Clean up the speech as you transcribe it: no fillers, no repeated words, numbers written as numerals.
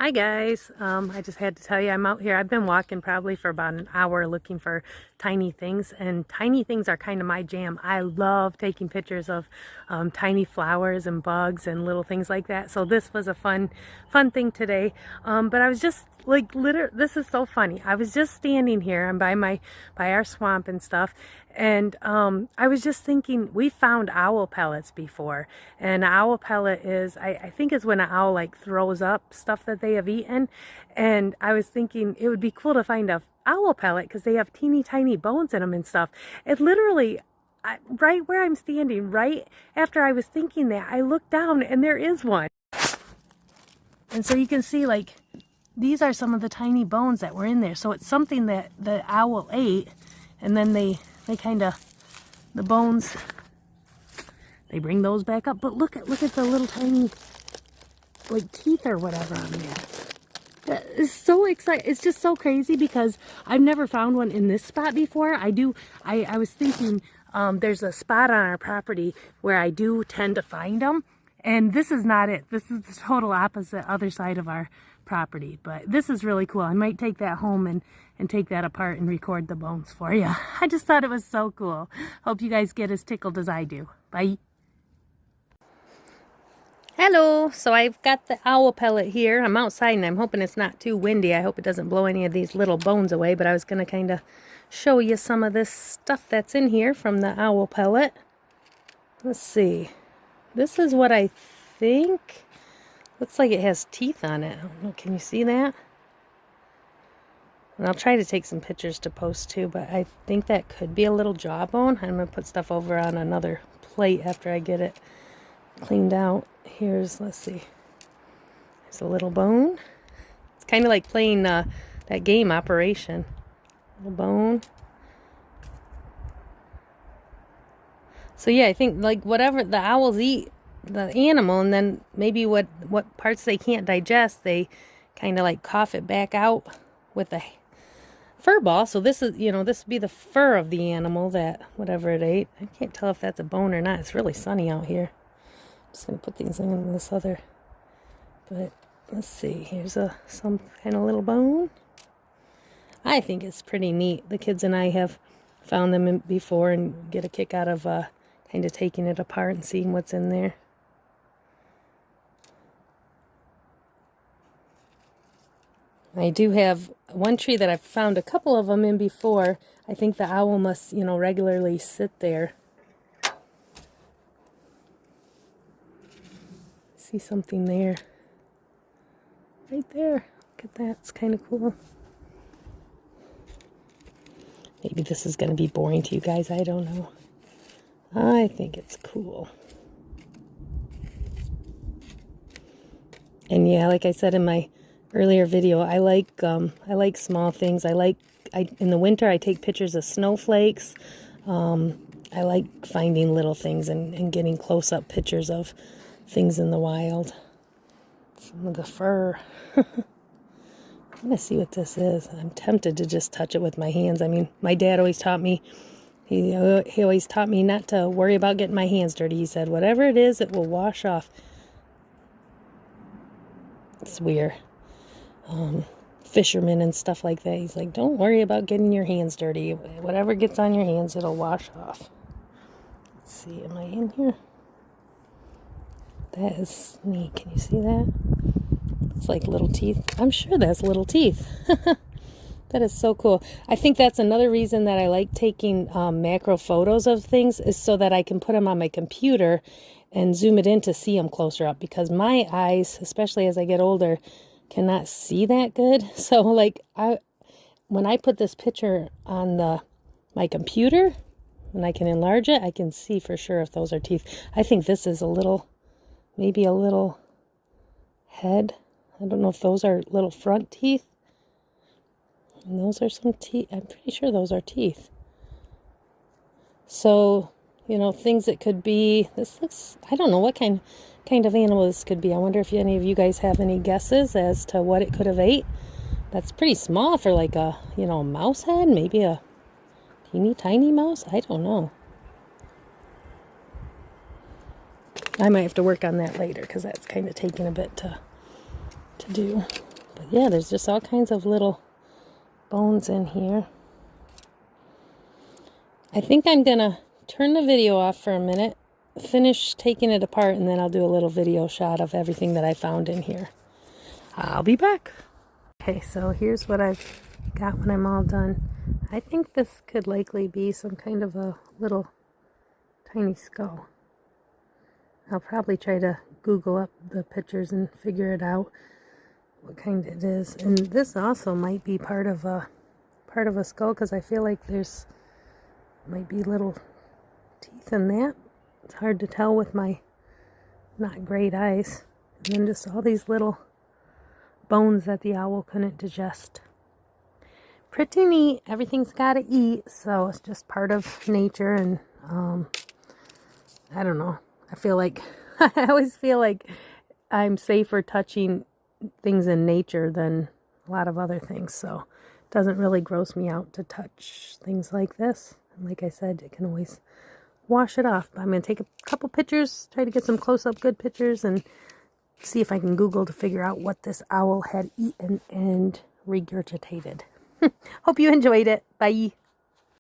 Hi guys, I just had to tell you I'm out here. I've been walking probably for about an hour looking for tiny things, and tiny things are kind of my jam. I love taking pictures of tiny flowers and bugs and little things like that. So this was a fun thing today. But I was just like, this is so funny. I was just standing here. I'm by our swamp and stuff, and I was just thinking, we found owl pellets before, and owl pellet is, I think is when an owl like throws up stuff that they have eaten. And I was thinking it would be cool to find a owl pellet because they have teeny tiny bones in them and stuff. It literally, right where I'm standing, right after I was thinking that, I looked down and there is one. And so you can see, like, these are some of the tiny bones that were in there. So it's something that the owl ate, and then they kind of, the bones, they bring those back up. But look at the little tiny, like, teeth or whatever on there. That is so exciting. It's just so crazy because I've never found one in this spot before. I was thinking there's a spot on our property where I do tend to find them, and this is not it. This is the total opposite other side of our property. But this is really cool. I might take that home and take that apart and record the bones for you. I just thought it was so cool. Hope you guys get as tickled as I do. Bye. Hello, so I've got the owl pellet here. I'm outside and I'm hoping it's not too windy. I hope it doesn't blow any of these little bones away, but I was going to kind of show you some of this stuff that's in here from the owl pellet. Let's see. This is what I think. Looks like it has teeth on it. I don't know, can you see that? And I'll try to take some pictures to post too, but I think that could be a little jawbone. I'm going to put stuff over on another plate after I get it cleaned out. Here's, let's see, there's a little bone. It's kind of like playing that game Operation. Little bone. So yeah, I think like whatever the owls eat the animal, and then maybe what parts they can't digest, they kind of like cough it back out with the fur ball. So this is, this would be the fur of the animal that whatever it ate. I can't tell if that's a bone or not. It's really sunny out here. Just gonna put these in this other, but let's see, here's some kind of little bone. I think it's pretty neat. The kids and I have found them before and get a kick out of kind of taking it apart and seeing what's in there. I do have one tree that I've found a couple of them in before. I think the owl must, regularly sit there. See something there. Right there. Look at that. It's kind of cool. Maybe this is going to be boring to you guys. I don't know. I think it's cool. And yeah, like I said in my earlier video, I like small things. In the winter I take pictures of snowflakes. I like finding little things and getting close-up pictures of things in the wild. Some of the fur. I'm gonna see what this is. I'm tempted to just touch it with my hands. I mean, my dad always taught me, he always taught me not to worry about getting my hands dirty. He said, whatever it is, it will wash off. It's weird. Fishermen and stuff like that. He's like, don't worry about getting your hands dirty. Whatever gets on your hands, it'll wash off. Let's see, am I in here? That is neat. Can you see that? It's like little teeth. I'm sure that's little teeth. That is so cool. I think that's another reason that I like taking macro photos of things, is so that I can put them on my computer and zoom it in to see them closer up, because my eyes, especially as I get older, cannot see that good. So like when I put this picture on my computer, when I can enlarge it, I can see for sure if those are teeth. I think this is maybe a little head. I don't know if those are little front teeth. And those are some teeth. I'm pretty sure those are teeth. So, things that could be, this looks, I don't know what kind of animal this could be. I wonder if any of you guys have any guesses as to what it could have ate. That's pretty small for like a, a mouse head, maybe a teeny tiny mouse. I don't know. I might have to work on that later because that's kind of taking a bit to do. But yeah, there's just all kinds of little bones in here. I think I'm gonna turn the video off for a minute, finish taking it apart, and then I'll do a little video shot of everything that I found in here. I'll be back. Okay, so here's what I've got when I'm all done. I think this could likely be some kind of a little tiny skull. I'll probably try to Google up the pictures and figure it out what kind it is. And this also might be part of a skull, because I feel like there's might be little teeth in that. It's hard to tell with my not great eyes. And then just all these little bones that the owl couldn't digest. Pretty neat. Everything's got to eat, so it's just part of nature. And I don't know. I feel like I always feel like I'm safer touching things in nature than a lot of other things, so it doesn't really gross me out to touch things like this. And like I said, it can always wash it off. But I'm going to take a couple pictures, try to get some close-up good pictures, and see if I can Google to figure out what this owl had eaten and regurgitated. Hope you enjoyed it. Bye.